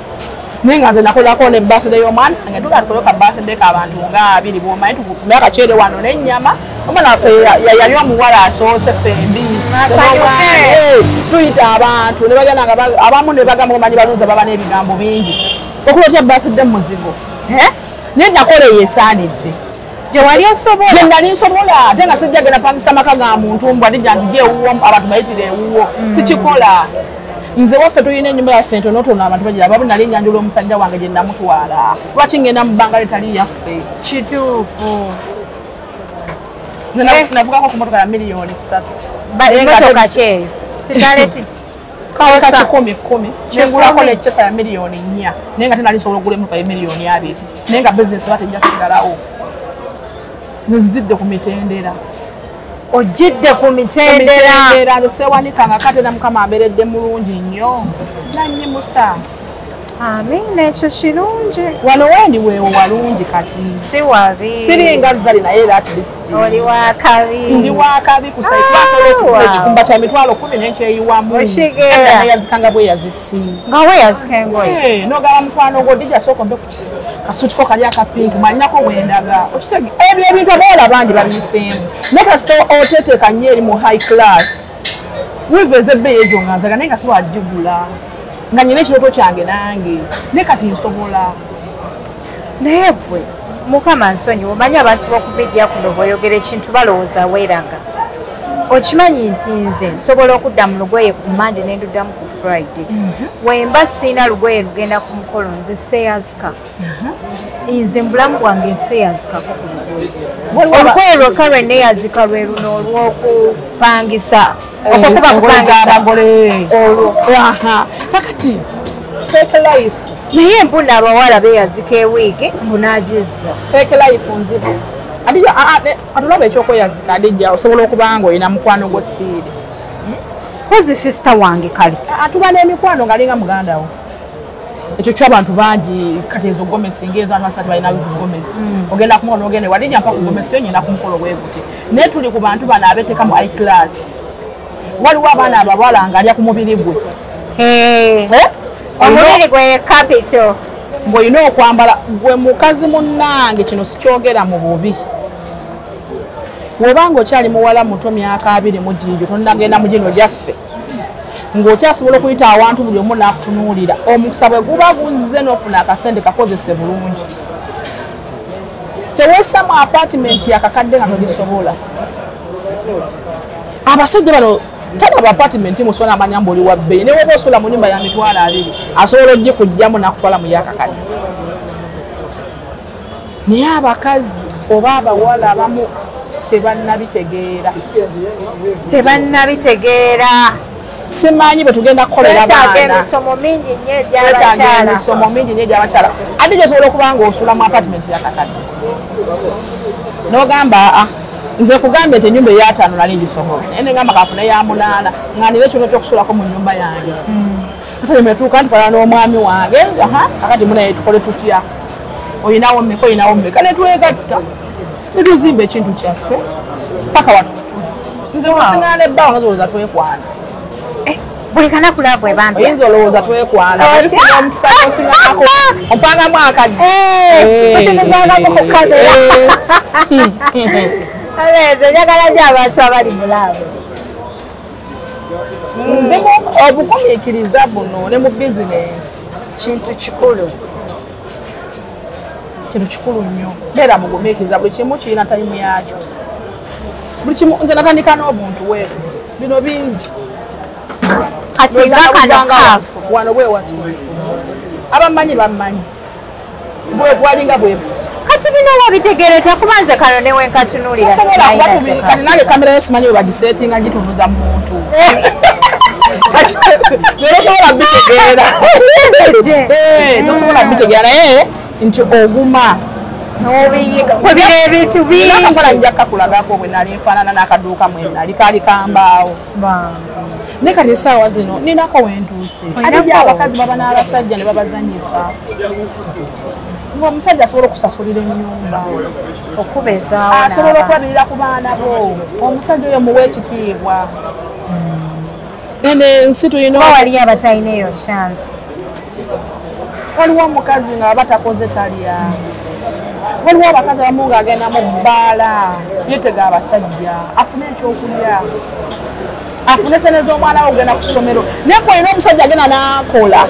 naye nga nze nakolako ne birthday y'omwana nga tuka tukoyoka birthday k'abantu nga 2 bwomanyi tukufumira akaceere wano n'ennyama omwana waffe yali omuwala asoose fembi tuyita abantu ne bagenda nga abamu ne bagamba omanyi baluuza baba n'ebigambo bingi okulotya birthday muzigo naye nakola eyo esaanidde gyewali osobola gye nali nsobola ate nga sijja genda pangisa maka ga muntu mbw ate gyanzija ewuwo abantu bayitira ewuwo sikikola nze waffe tulina ennyumba yaffe ntonotono abantu bagira babu nali njanjula omusajja wange gye namutwala lwaki ngenda mu bbanga litali yaffe kituufu navugako ku motoka ya miliyoni 3 motoka kyeyo sitaleti kaweka 10 kyengulako nekyesa ya miliyoni 4 naye nga tenali nsobola okugula emotoka ya miliyoni 2 naye nga bizinesi batejja sigalawo nzidde ku mitendera ojjidde ku mitendera nze seewanikanga kate na mukama ambeeredde mulungi nnyo nanyimusa amiina ekyo kirungi wano wendi weewo walungi kati si wabi siringa zali naye era atleast oli wakabi ndi wakabi kusaitwasobola okufuna ekikumba kya 10,000 nekyeyiwamu yazikanga bweyazisi nga weyazika engoye nogaba mukwano gwo dija sooka mbe kasuutiko kali akapinki mwalinako bwendaga okitege ebyo ebintu abawala bangi babiseemu naye kasita oteteeka nnyo eri mu high class wiva ezebbeeyi ezo nga nzaga naye nga siwajjugula nga nyina ekirooto kyange nange ne kati nsobola naye gwe mukama nsonyiwa omanyi abantu b'okubidia kuno bw'oyogera ekintu balowooza weeranga okimanyi nti nze nsobola okudda mu lugoye ku Monday ne nduddamu ku Friday wemba siina lugoye lugenda ku mukolo nze seeyazika nze mu bulamu bwange nseeyazikako ku lugoye olugoye lwokka lwe neeyazika lwe luno olw'okupangisa okukuba kupangisa olwo kakati fake life naye mpuna abawala beeyazika ewiiki mbunaagizza fake life nzibu adija atulaba ekyokweyazika adija osobola okuba nga olina mukwano gwo siiri pozi sisita wange kale atuba n'emikwano ng'alinga muganda wo ekyo ky'abantu bangi kati ezo gomesi ng'ezo abantu basatu balina zigomesi ogenda kumukola n'ogende wadija mpa ku gomesi yo nyina ku mukolo bweguti naye tuli ku bantu bano abeeteka mu high class waliwo abaana abawala ng'alya ku mubiri gwe omubiri gwe capital ng'olina okwambala gwe mukazi munnange kino sikyogera mu bubi bw'obanga okyali muwala muto myaka 2 mu giijo tonnagenda mu gino gyaffe ng'okyasobola okuyita awantu buli omu n'akutunuulira omukisa bwe guba guzze n'ofuna akasente kakozese bulungi teweessa mu apartment yakakadde nga togisobola abasajja bano talaba apartment musobola amanya mbu oli wa bbeeyi ne woba osula mu nnyumba ya 2,000 asobola ogikugjamu n'akutwala mu yakakadde naye abakazi oba abawala abamu tebannabitegeera simanyi bwe tugenda kukolera baana emisomo mingi nnyo egy'abakyala ate gyosobola okuba nga osula mu apartment yakakadde n'ogamba nze kugambye nti ennyumba eya5 nali ngisobola naye negamba kafuna ya 8 ng'anira ekyoto ky'okusulako mu nnyumba yange ate nemetuuka ntukolana n'omwami wange kakati munaye tukole tutya oyinawo mmeka netwegatta netuzimba ekintu kyaffe paka wano nze osiŋana ebbaawo nozolowooza twekwana buli kanakulaba bwe bambi oyinza olowooza twekwana omukisa osiŋanako ompangamu akadde okinezangamu ku kamera nze njagala nnyo abantu abali mulaabo ndimu obugumiikiriza buno ne mu bizinensi kintu kikulu nnyo beera mugumiikiriza buli kimu kirina tayimu yakyo buli kimu nze natandika n'obuntu weebuti bino bingi kati nga kano kaafu wano bwe wati abamanyi bamanyi bwalinga bwebuti kati bino wabitegeere takubanze kano newenkatunuulira kati nange kamera yo simanyi bwe bagiseetinga gitunuza muntu tosobola bitegeera tosobola bitegeera naye nti oguma webira ebintu bingi nakafaananyi jakkakulagako bwe nali nfaanana n'akaduuka mwe nali kaali kambaawo ne kati essaawa zino ninako wentuuse ali abakazi baba n'abasajja ne babazanyisa ng'omusajja asobola okusasulira ennyumba asobola okulabirira ku baana bo omusajja oyo muwa ekitiibwa ene ensi tulina waliyo abatalina eyo chance waliwo omukazi nga batakoze talya waliwo abakazi abamu ng'agenda mu bbaala yeetega abasajja afune ekyokulya afune sente z'omwana we ogenda ku ssomero naye kwolina omusajja agenda n'akola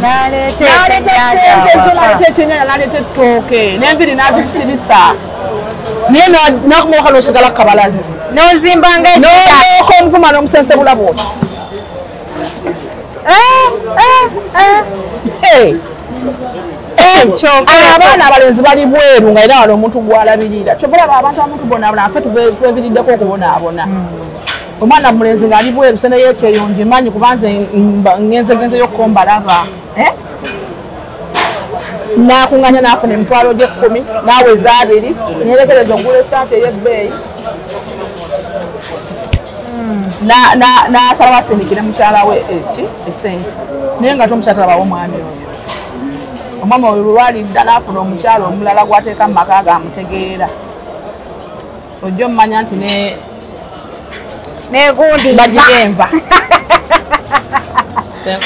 n'aleeta sente zo n'aleeta ekyenyanja n'aleeta ettooke n'enviri n'azikusibisa naye n'akumulaka n'osigala ku kabalazi n'ozimbanga n'olyoka omuvuma n'omusensebula bwoti abaana abalenzi bali bweru nga era wano omuntu gwalabirira kyobalaba abantu amuntu bonaabona ffe tweviriddeko okubonaabona omwana mulenzi ng'ali bweru sene yekyeyonje manyi kubanze ngenzegenzeyo okkombalaba n'akuŋŋanya n'afuna emitwalo gye10 n'aweza 2 neyerekereza ogula esaati ey'ebbeeyi n'asala basindikire mukyala we esente naye nga tomukyatalabawo omwami oyo omwami oyo lwalidda n'afuna omukyala omulala gwateeka mu maka gaamutegeera ojja omumanya nti negundi bagirenva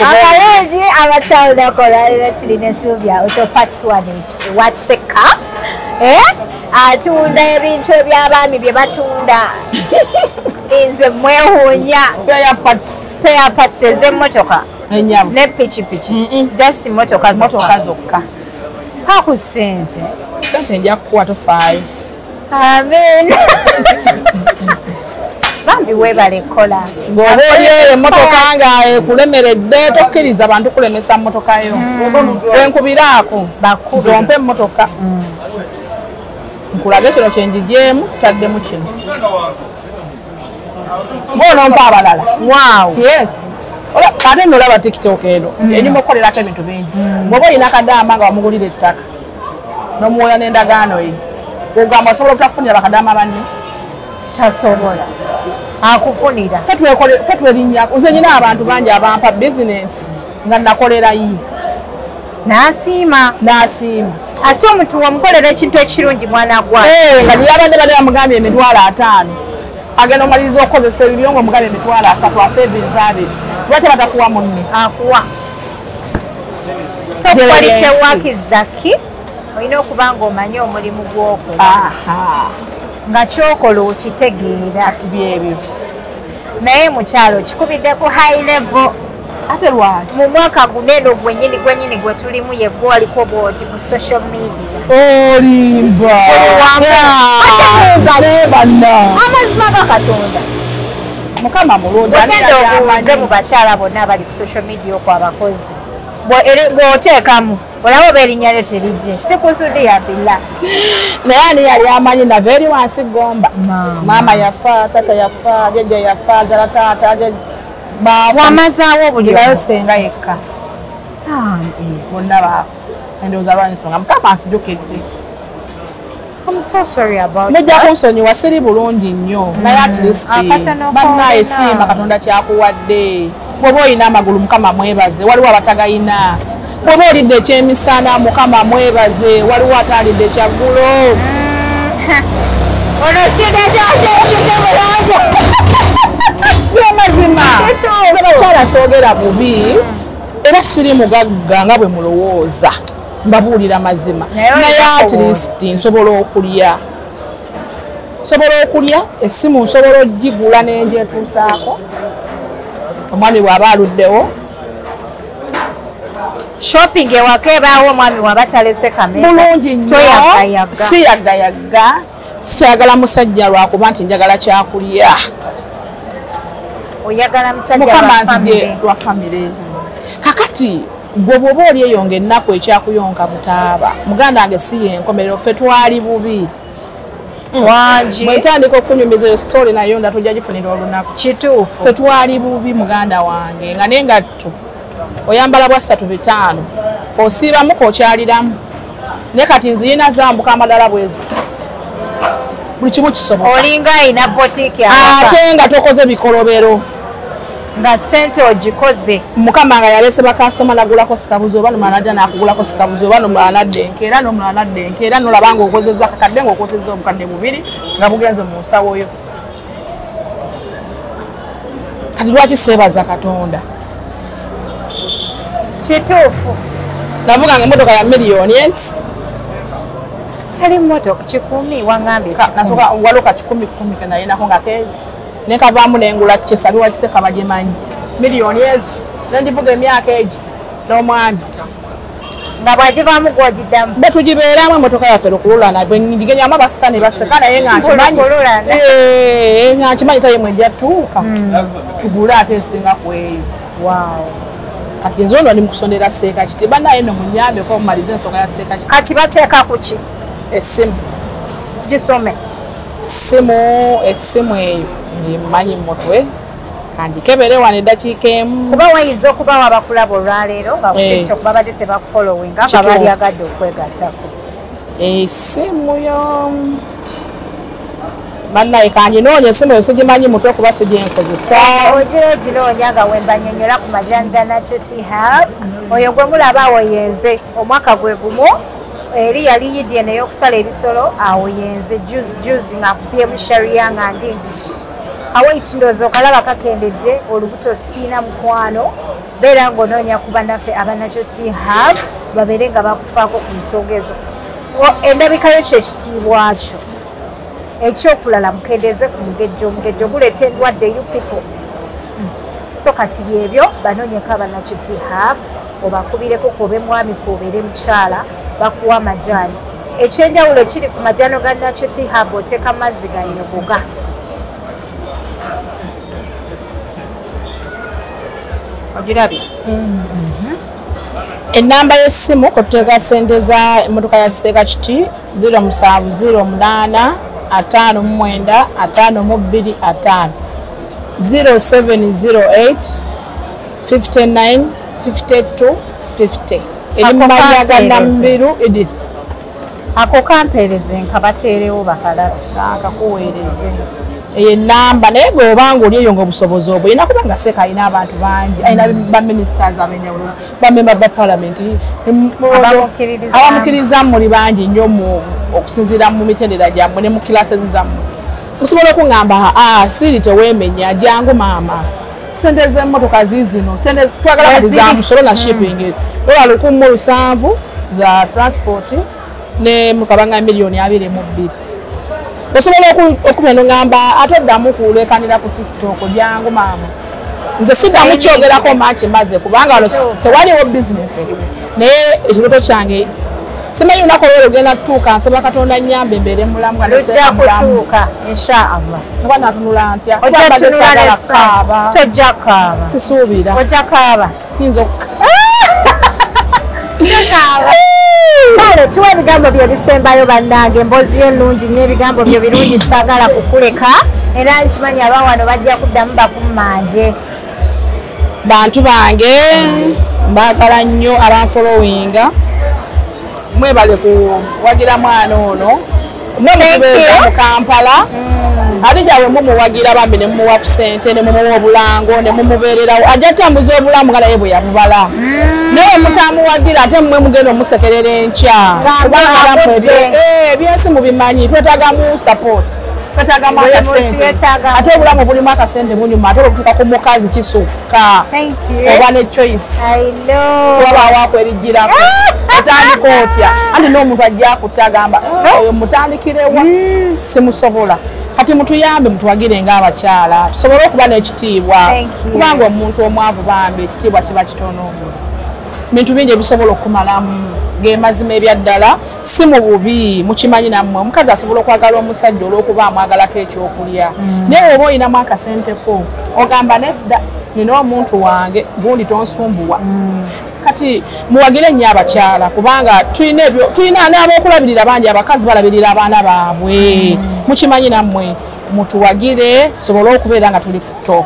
abalungi abakyalinakola leero tulina Sylvia Otto Parts 1 Watseka atunda ebintu ebyabaami bye batunda nze mwewuunya spare parts ez'emmotoka ne pikipiki just motoka zokka haku sente nja kukuwa tofaayo amen bambi webale kola ng'oba oli eyo emmotoka nga ekulemeredde tokkiriza bantu kulemesa mmotoka yo wenkubiraako zompe emmotoka nkulage kino kyenjigyemu tutaddemu kino ng'onompa abalala yes ate nolaba tiktok eno erimu okukolerako ebintu bingi bwoba olina akadaama nga wamugulira ettaka n'omuwoya n'endagaano ye ogamba osobola okutafunira bakadaama banne tasobola akufunira ffe twerinnyako nze nyina abantu bangi abampa bizinensi nga nakolerayo n'asiima ate omuntu wamukolera ekintu ekirungi mwana gwa nga yabadde badde bamugambye emitwalo 5 agenda omaliriza okukozesa ebibyo ng'omugambye emitwalo 3 asevinza 2 lwaki batakuwa munne akuwa so quality work is the key olina okuba ng'omanye omulimu gw'okola nga kyokola okitegeera ati byebyo naye mukyalo kikubidde ku high level ate lwaki mu mwaka guneeno gwennyini gwe tulimu yegwe waliko bwoti ku social media olimba amazima gakatonda mukama mulungi ogenda obuuze mu bakyala bonna abali ku social media okwo abakozi bw'oteekamu olaba oba erinnya lyo terijje si kusudi yabila naye ani yali amanyi nava eri wansi gomba maama yafa tata yafa jjajja yafa zala taata wamazaawo buli nayo senga yekka bonna baafa endowooza lwanyisonga mukama ansijukidde nojja kunsonyiwa siri bulungi nnyo naye atlisiti bannaye siima katonda kyakuwadde bw'oba olina amagulu mukama mwebaze waliwo abatagayina bw'oba olidde ekyemisana mukama mwebaze waliwo ataalidde ekyaggulo byamazima abakyala soogera bubi era siri mugagga nga bwe mulowooza mbabuulira mazima naye atlisiti nsobola okulya essimu nsobola ogigula n'enjetuusaako omwami bw'aba aluddewo shopping ewaka ebaawo omwami waba talese kameza bulungi nnyo si yaggayagga sikyagala musajja lwakuba nti njagala kyakulya oyagala musajja lwa famire kakati gwe bw'oba oli eyo ng'ennaku ekyakuyonka butaaba muganda wange si yenkomerero ffe twali bubi wangi bwetandika okunyumiza eyo story nayo ndatujja gifunira olunaku kituufu tetwali bubi muganda wange nga nengatto oyambala bwa 3-5 osiibamu kokyaliramu ne kati nziyina zambuka amadala bwezi buli kimu kisoboka olinga ayina botiki ate nga tokoze bikolobero nga sente ogikoze mukama nga yalese bakasoma nagulako sikabuzi oba nomulala najja nakugulako sikabuzi oba nomulala naddenka era nomulala naddenka era nolaba nga okozeza kakadde nga okozeza obukadde 2 nga bugenze mu nsawo yo kati lwaki seebaza katonda kituufu navuga nga emmotoka ya millions tali mmotoka 10 wangambye nasoka waloka 10 kenayinako nga keezi nekavaamu nengula kyesabi wakiseka bagimanyi miliyoni ezo nendivuga emyaka egi n'omwami nga bwagivaamu gwogiddamu betugibeeramu emotoka yaffe lukululana bwendigenyamu abasika ne baseka naye nga nkimanyi taye mwejja tuuka tugule ate esinga ku eyo kati nze ono ndi mukusondera seeka kiti bannaye no munyambeko omumalize ensonga ya seeka kiti kati bateeka ku ki essimu gisome essimu eyo ndimanyi mutwe kandikebere wane eddakiika emu kuba wayinza okubawa abakulaba olwaleero nga kutiktok babadde tebakufollowinga nga bali agadde okwegattako essimu yo bannaye kandinoonya essimu eyo sigimanyi mutwe kuba sigyenkozesa ogira oginoonya nga wembanyonyola ku majani ga Nacheti Hub oyo gwe mulaba awo yenze omwaka gwe gumu eri yali yidye neyokusala ebisolo awo yenze juzi nga akubyemu sharia nga ndi nti awaiti ndowooza okalaba kakendedde olubuto siina mukwano beera ng'onoonya ku bannaffe aba Nacheti Hub babeere nga bakufaako ku nsonga ezo endabika yo kyekitiibwa kyo ekyokulala mukendeeze ku omugejjo guleeta endwadde you people so kati byebyo banoonyeko aba Nacheti Hub obakubireko kobe mwami kobeere mukyala bakuwa amajaani ekyenjawulo kiri ku majaano ga Nacheti Hub oteeka mazzi ganyogoga ogirabye ennamba y'essimu kuteeka sente za emmotoka ya seeka kiti 0708 59 52 0708 59 52 50 eri mu mazzi ga Nambiru Edith ako kampeereze nka bateerewo bakalala akakuweereze eyo ennamba naye gwe obanga oli eyo ng'obusobozi obwo olina kuba nga seeka alina abantu bangi alina baministers ab'enjawulo bamemba ba palamenti abamukkiriza muli bangi nnyo okusinziira mu mitendera gyammwe ne mu kilasezi zammwe osobola okuŋŋamba siiri teweemenya jangu maama sente z'emmotoka ziizino sente twagala kati za musolo na shipping dola 107 za transport ne mukabanga miliyoni 22 osobola okumenya ngamba ate oddamu kulekanira ku TikTok jangu maama nze siddamu kyogerako maaki maze kubanga wano tewaliwo bizinesi naye ekirooto kyange simanyi lunaku olwo lugenda tutuuka nsaba Katonda nnyambe mbeere mulamu nga lujja kutuuka inshaallah kuba natunula ntya tojja kaaba sisuubira ojja kaaba yinza kale tuwa ebigambo byo bisembayo bannange emboozi yo nnungi nnyo ebigambo byo birungi saagala kukuleka era nkimanyi abawano bajja kuddamu bakummanje bantu bange mbaagala nnyo abanfolowinga mwebale kuwagira mwana ono mwemukibeeza mu Kampala Adija bwe mumuwagira bambi ne mumuwa ku ssente ne mumuwa obulango ne mumubeererawo ajja tambuza obulamu nga naye bwe yabubala naye mutamuwagira ate mmwe mugenda omusekerera enkya kubanga ebyensi mubimanyi twetagamu support twetagamu akasente ate obulamu bulimu akasente bunyuma ate olwokutuuka ku mukazi kisukka oba ne choice twabaawo akwerijjirako otandika otya anti n'omuntu ajja akutya agamba oyo mutandikirewa simusobola kati mutuyambe mutuwagire ng'abakyala tusobole okuba n'ekitiibwa kubanga omuntu omwavu bambi ekitiibwa kiba kitono bintu bingi ebisobola okumalamu ng'emazima ebyaddala si mu bubi mukimanyi nammwe omukazi asobola okwagala omusajja olw'okuba amwagalako ekyokulya naye oba oyinamu akasenteko ogamba nedda nina omuntu wange gundi tonsumbuwa kati muwagire nnyo abakyala kubanga tulina n'abokulabirira bangi abakazi balabirira abaana baabwe mukimanyi nammwe mutuwagire tusobole okubeera nga tuli ku top.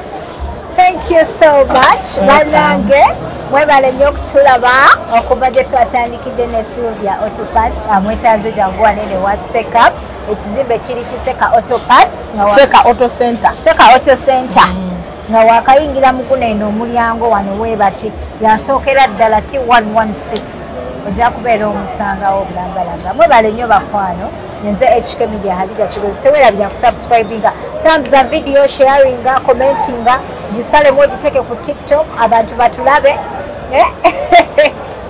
Thank you so much bannange mwebale nnyo okutulaba okuva gye twatandikidde ne Sylvia Auto Parts amwetaaze jangu wanene WhatsApp ekizimbe kiri Kiseka Auto Parts Kiseka Auto Center nga wakayingira mu guno eno omulyango wano weebati yasookera ddala T116 ojja kubeera omusangawo bulambalamba. Mwebale nnyo bakwano nze HK Media Hadija Kigozi tewerabira kusubscribinga thumbs up video sharinga commentinga gisalemu ogiteke ku TikTok abantu batulabe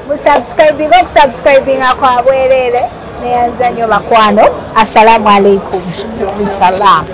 musubscribinga kwa bwerere neyanza nnyo bakwano. Assalamu alaikum. Salam.